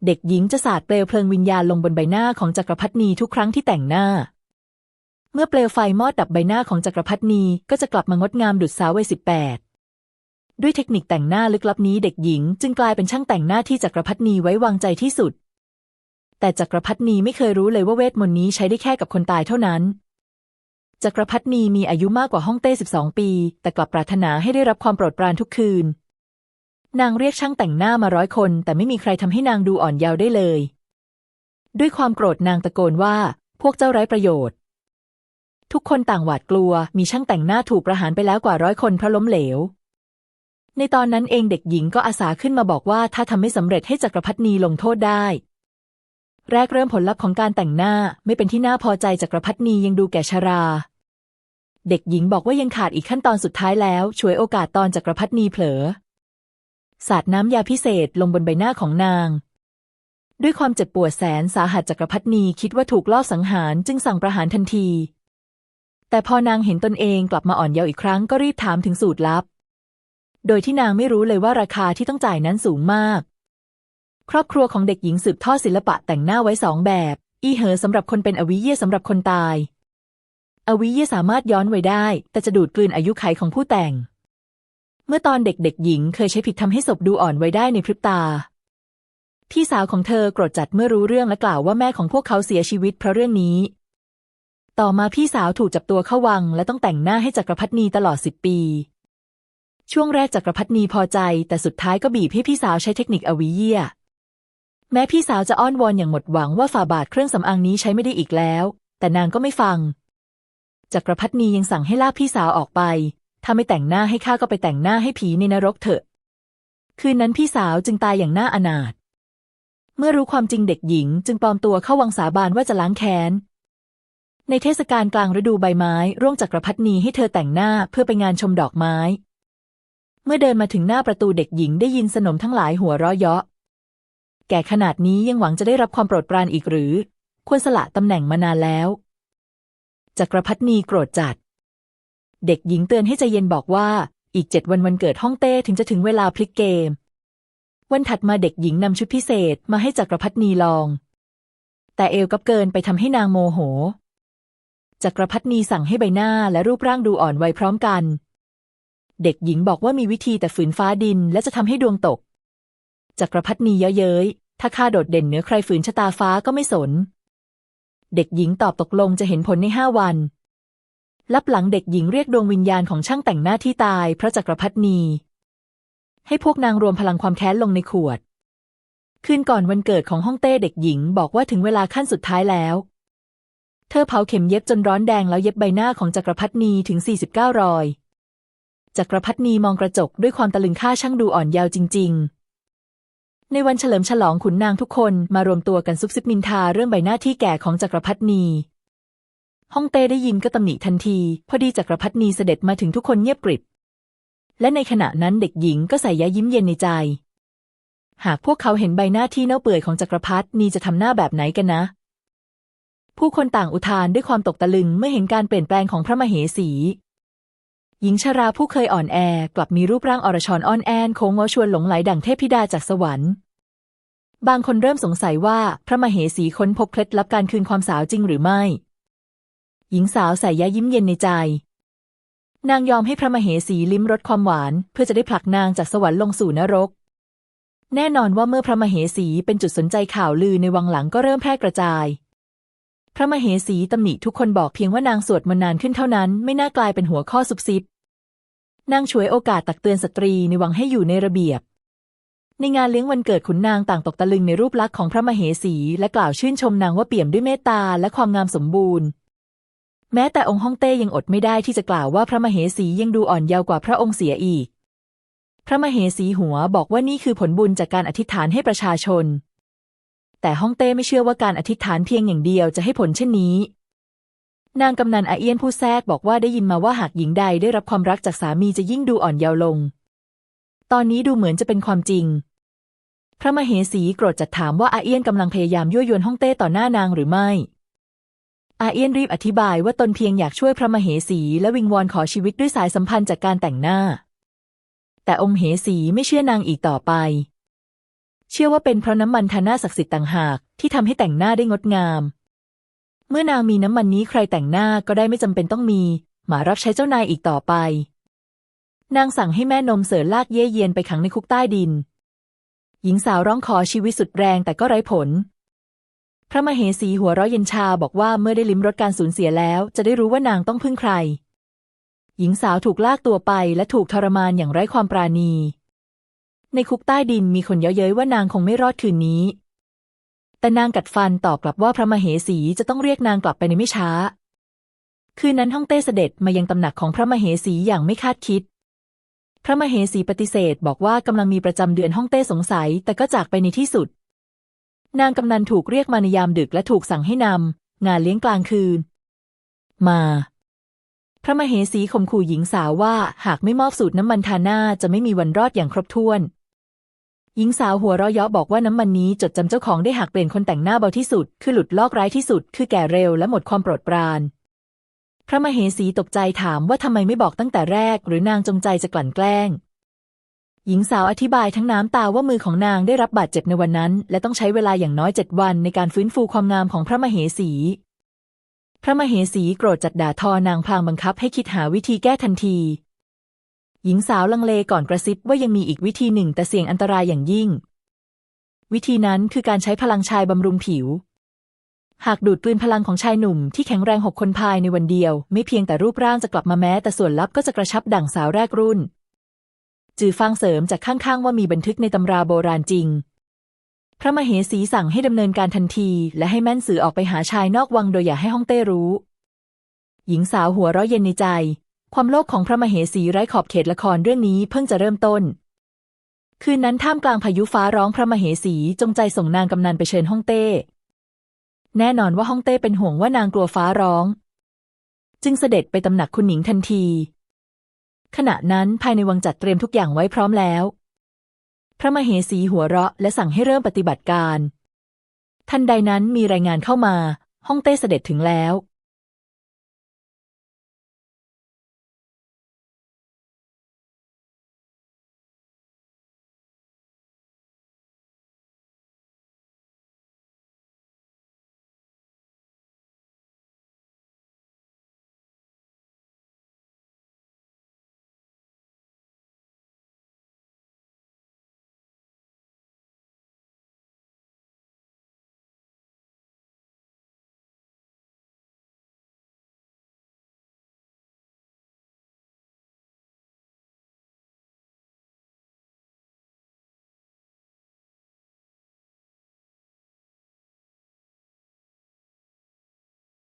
เด็กหญิงจะสาดเปลวเพลิงวิญญาณลงบนใบหน้าของจักรพรรดินีทุกครั้งที่แต่งหน้าเมื่อเปลวไฟมอดดับใบหน้าของจักรพรรดินีก็จะกลับมางดงามดุจสาววัย18ด้วยเทคนิคแต่งหน้าลึกลับนี้เด็กหญิงจึงกลายเป็นช่างแต่งหน้าที่จักรพรรดินีไว้วางใจที่สุดแต่จักรพรรดินีไม่เคยรู้เลยว่าเวทมนต์นี้ใช้ได้แค่กับคนตายเท่านั้นจักรพรรดินีมีอายุมากกว่าฮ่องเต้12 ปีแต่กลับปรารถนาให้ได้รับความโปรดปรานทุกคืนนางเรียกช่างแต่งหน้ามา100 คนแต่ไม่มีใครทำให้นางดูอ่อนเยาว์ได้เลยด้วยความโกรธนางตะโกนว่าพวกเจ้าไร้ประโยชน์ทุกคนต่างหวาดกลัวมีช่างแต่งหน้าถูกประหารไปแล้วกว่า100 คนเพราะล้มเหลวในตอนนั้นเองเด็กหญิงก็อาสาขึ้นมาบอกว่าถ้าทำไม่สำเร็จให้จักรพรรดินีลงโทษได้แรกเริ่มผลลัพธ์ของการแต่งหน้าไม่เป็นที่น่าพอใจจักรพรรดินียังดูแก่ชราเด็กหญิงบอกว่ายังขาดอีกขั้นตอนสุดท้ายแล้วฉวยโอกาสตอนจักรพรรดินีเผลอสาดน้ำยาพิเศษลงบนใบหน้าของนางด้วยความเจ็บปวดแสนสาหัสจักรพรรดินีคิดว่าถูกลอบสังหารจึงสั่งประหารทันทีแต่พอนางเห็นตนเองกลับมาอ่อนเยาว์อีกครั้งก็รีบถามถึงสูตรลับโดยที่นางไม่รู้เลยว่าราคาที่ต้องจ่ายนั้นสูงมากครอบครัวของเด็กหญิงสืบทอดศิลปะแต่งหน้าไว้2 แบบอีเหอสำหรับคนเป็นอวิเย่สำหรับคนตายอวิเย่สามารถย้อนวัยได้แต่จะดูดกลืนอายุขัยของผู้แต่งเมื่อตอนเด็กหญิงเคยใช้ผิดทำให้ศพดูอ่อนวัยได้ในพริบตาพี่สาวของเธอโกรธจัดเมื่อรู้เรื่องและกล่าวว่าแม่ของพวกเขาเสียชีวิตเพราะเรื่องนี้ต่อมาพี่สาวถูกจับตัวเข้าวังและต้องแต่งหน้าให้จักรพรรดินีตลอด10 ปีช่วงแรกจักรพรรดินีพอใจแต่สุดท้ายก็บีบให้พี่สาวใช้เทคนิคอวิเย่แม้พี่สาวจะอ้อนวอนอย่างหมดหวังว่าฝ่าบาทเครื่องสำอางนี้ใช้ไม่ได้อีกแล้วแต่นางก็ไม่ฟังจักรพรรดินียังสั่งให้ลากพี่สาวออกไปถ้าไม่แต่งหน้าให้ข้าก็ไปแต่งหน้าให้ผีในนรกเถอะคืนนั้นพี่สาวจึงตายอย่างน่าอนาถเมื่อรู้ความจริงเด็กหญิงจึงปลอมตัวเข้าวังสาบานว่าจะล้างแค้นในเทศกาลกลางฤดูใบไม้ร่วงจักรพรรดินีให้เธอแต่งหน้าเพื่อไปงานชมดอกไม้เมื่อเดินมาถึงหน้าประตูเด็กหญิงได้ยินสนมทั้งหลายหัวเราะเยาะแก่ขนาดนี้ยังหวังจะได้รับความโปรดปรานอีกหรือควรสละตำแหน่งมานานแล้วจักรพรรดินีโกรธจัดเด็กหญิงเตือนให้ใจเย็นบอกว่าอีก7 วันวันเกิดฮ่องเต้ถึงจะถึงเวลาพลิกเกมวันถัดมาเด็กหญิงนำชุดพิเศษมาให้จักรพรรดินีลองแต่เอวกับเกินไปทำให้นางโมโหจักรพรรดินีสั่งให้ใบหน้าและรูปร่างดูอ่อนวัยพร้อมกันเด็กหญิงบอกว่ามีวิธีแต่ฝืนฟ้าดินและจะทำให้ดวงตกจักรพรรดินีเย้ยเย้ยถ้าข้าโดดเด่นเหนือใครฝืนชะตาฟ้าก็ไม่สนเด็กหญิงตอบตกลงจะเห็นผลใน5 วันลับหลังเด็กหญิงเรียกดวงวิญญาณของช่างแต่งหน้าที่ตายเพราะจักรพรรดินีให้พวกนางรวมพลังความแค้นลงในขวดคืนก่อนวันเกิดของฮ่องเต้เด็กหญิงบอกว่าถึงเวลาขั้นสุดท้ายแล้วเธอเผาเข็มเย็บจนร้อนแดงแล้วเย็บใบหน้าของจักรพรรดินีถึง49 รอยจักรพรรดินีมองกระจกด้วยความตะลึงข้าช่างดูอ่อนเยาว์จริงๆในวันเฉลิมฉลองขุนนางทุกคนมารวมตัวกันซุบซิบนินทาเรื่องใบหน้าที่แก่ของจักรพรรดินีฮ่องเต้ได้ยินก็ตำหนิทันทีพอดีจักรพรรดินีเสด็จมาถึงทุกคนเงียบกริบและในขณะนั้นเด็กหญิงก็ใส่ย้ายยิ้มเย็นในใจหากพวกเขาเห็นใบหน้าที่เน่าเปื่อยของจักรพรรดินีจะทำหน้าแบบไหนกันนะผู้คนต่างอุทานด้วยความตกตะลึงเมื่อเห็นการเปลี่ยนแปลงของพระมเหสีหญิงชราผู้เคยอ่อนแอกลับมีรูปร่างอรชรอ่อนแอนโค้งงอชวนหลงไหลดั่งเทพธิดาจากสวรรค์บางคนเริ่มสงสัยว่าพระมเหสีค้นพบเคล็ดลับการคืนความสาวจริงหรือไม่หญิงสาวใส่ย้ายยิ้มเย็นในใจนางยอมให้พระมเหสีลิ้มรสความหวานเพื่อจะได้ผลักนางจากสวรรค์ลงสู่นรกแน่นอนว่าเมื่อพระมเหสีเป็นจุดสนใจข่าวลือในวังหลังก็เริ่มแพร่กระจายพระมเหสีตำหนิทุกคนบอกเพียงว่านางสวดมนต์นานขึ้นเท่านั้นไม่น่ากลายเป็นหัวข้อซุบซิบนางฉวยโอกาสตักเตือนสตรีในวังให้อยู่ในระเบียบในงานเลี้ยงวันเกิดขุนนางต่างตกตะลึงในรูปลักษณ์ของพระมเหสีและกล่าวชื่นชมนางว่าเปี่ยมด้วยเมตตาและความงามสมบูรณ์แม้แต่องค์ฮ่องเต้ยังอดไม่ได้ที่จะกล่าวว่าพระมเหสียังดูอ่อนเยาว์กว่าพระองค์เสียอีกพระมเหสีหัวบอกว่านี่คือผลบุญจากการอธิษฐานให้ประชาชนแต่ฮ่องเต้ไม่เชื่อว่าการอธิษฐานเพียงอย่างเดียวจะให้ผลเช่นนี้นางกำนันอาเอี้ยนผู้แทรกบอกว่าได้ยินมาว่าหากหญิงใดได้รับความรักจากสามีจะยิ่งดูอ่อนเยาว์ลงตอนนี้ดูเหมือนจะเป็นความจริงพระมเหสีโกรธจัดถามว่าอาเอี้ยนกำลังพยายามยั่วยวนฮ่องเต้ต่อหน้านางหรือไม่อาเอี้ยนรีบอธิบายว่าตนเพียงอยากช่วยพระมเหสีและวิงวอนขอชีวิตด้วยสายสัมพันธ์จากการแต่งหน้าแต่องค์เหสีไม่เชื่อนางอีกต่อไป เชื่อว่าเป็นเพราะน้ำมันทาหน้าศักดิ์สิทธิ์ต่างหากที่ทำให้แต่งหน้าได้งดงามเมื่อนางมีน้ำมันนี้ใครแต่งหน้าก็ได้ไม่จำเป็นต้องมีหมารับใช้เจ้านายอีกต่อไปนางสั่งให้แม่นมเสอลากเย่เยียนไปขังในคุกใต้ดินหญิงสาวร้องขอชีวิตสุดแรงแต่ก็ไร้ผลพระมเหสีหัวเราะเย็นชาบอกว่าเมื่อได้ลิ้มรสการสูญเสียแล้วจะได้รู้ว่านางต้องพึ่งใครหญิงสาวถูกลากตัวไปและถูกทรมานอย่างไร้ความปราณีในคุกใต้ดินมีคนเย้ยเย้ยว่านางคงไม่รอดคืนนี้แต่นางกัดฟันตอบกลับว่าพระมเหสีจะต้องเรียกนางกลับไปในไม่ช้าคืนนั้นฮ่องเต้เสด็จมายังตำหนักของพระมเหสีอย่างไม่คาดคิดพระมเหสีปฏิเสธบอกว่ากำลังมีประจำเดือนฮ่องเต้สงสัยแต่ก็จากไปในที่สุดนางกำนันถูกเรียกมาในยามดึกและถูกสั่งให้นำงานเลี้ยงกลางคืนมาพระมเหสีข่มขู่หญิงสาวว่าหากไม่มอบสูตรน้ำมันทาหน้าจะไม่มีวันรอดอย่างครบถ้วนหญิงสาวหัวเราะเยาะบอกว่าน้ำมันนี้จดจำเจ้าของได้หากเปลี่ยนคนแต่งหน้าเบาที่สุดคือหลุดลอกร้ายที่สุดคือแก่เร็วและหมดความโปรดปรานพระมเหสีตกใจถามว่าทำไมไม่บอกตั้งแต่แรกหรือนางจงใจจะกลั่นแกล้งหญิงสาวอธิบายทั้งน้ำตาว่ามือของนางได้รับบาดเจ็บในวันนั้นและต้องใช้เวลาอย่างน้อย7 วันในการฟื้นฟูความงามของพระมเหสีพระมเหสีโกรธจัดด่าทอนางพลางบังคับให้คิดหาวิธีแก้ทันทีหญิงสาวลังเลก่อนกระซิบว่ายังมีอีกวิธีหนึ่งแต่เสี่ยงอันตรายอย่างยิ่งวิธีนั้นคือการใช้พลังชายบำรุงผิวหากดูดกลืนพลังของชายหนุ่มที่แข็งแรง6 คนภายในวันเดียวไม่เพียงแต่รูปร่างจะกลับมาแม้แต่ส่วนลับก็จะกระชับดั่งสาวแรกรุ่นจือฟางเสริมจากข้างๆว่ามีบันทึกในตำราโบราณจริงพระมเหสีสั่งให้ดำเนินการทันทีและให้แม่นสื่อออกไปหาชายนอกวังโดยอย่าให้ฮ่องเต้รู้หญิงสาวหัวเราะเย็นในใจความโลภของพระมเหสีไร้ขอบเขตละครเรื่องนี้เพิ่งจะเริ่มต้นคืนนั้นท่ามกลางพายุฟ้าร้องพระมเหสีจงใจส่งนางกำนันไปเชิญฮ่องเต้แน่นอนว่าฮ่องเต้เป็นห่วงว่านางกลัวฟ้าร้องจึงเสด็จไปตำหนักคุณหญิงทันทีขณะนั้นภายในวังจัดเตรียมทุกอย่างไว้พร้อมแล้วพระมเหสีหัวเราะและสั่งให้เริ่มปฏิบัติการทันใดนั้นมีรายงานเข้ามาฮ่องเต้เสด็จถึงแล้ว